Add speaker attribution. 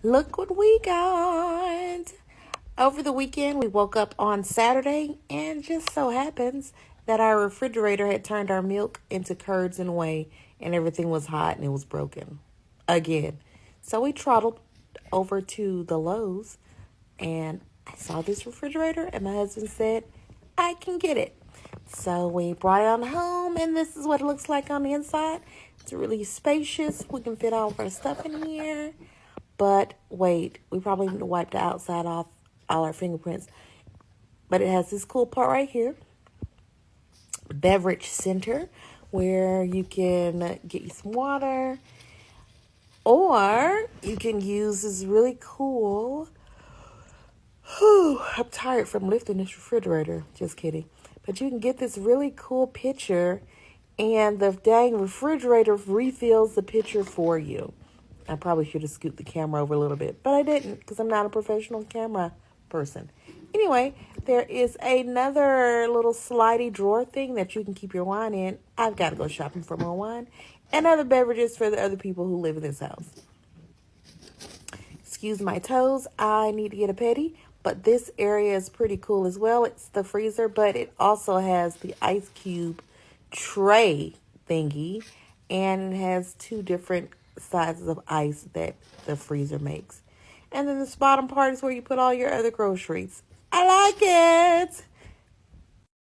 Speaker 1: Look what we got. Over the weekend, we woke up on Saturday, and just so happens that our refrigerator had turned our milk into curds and whey, and everything was hot and it was broken again. So we trottled over to the Lowe's, and I saw this refrigerator, and my husband said, I can get it. So we brought it on home, and this is what it looks like on the inside. It's really spacious. We can fit all of our stuff in here. But wait, we probably need to wipe the outside off all our fingerprints. But it has this cool part right here, beverage center, where you can get you some water, or you can use this really cool. I'm tired from lifting this refrigerator. Just kidding. But you can get this really cool picture, and the dang refrigerator refills the picture for you. I probably should have scooped the camera over a little bit, but I didn't because I'm not a professional camera person. Anyway, there is another little slidey drawer thing that you can keep your wine in. I've got to go shopping for more wine and other beverages for the other people who live in this house. Excuse my toes. I need to get a pedi, but this area is pretty cool as well. It's the freezer, but it also has the ice cube tray thingy, and it has two different sizes of ice that the freezer makes. And then this bottom part is where you put all your other groceries. I like it.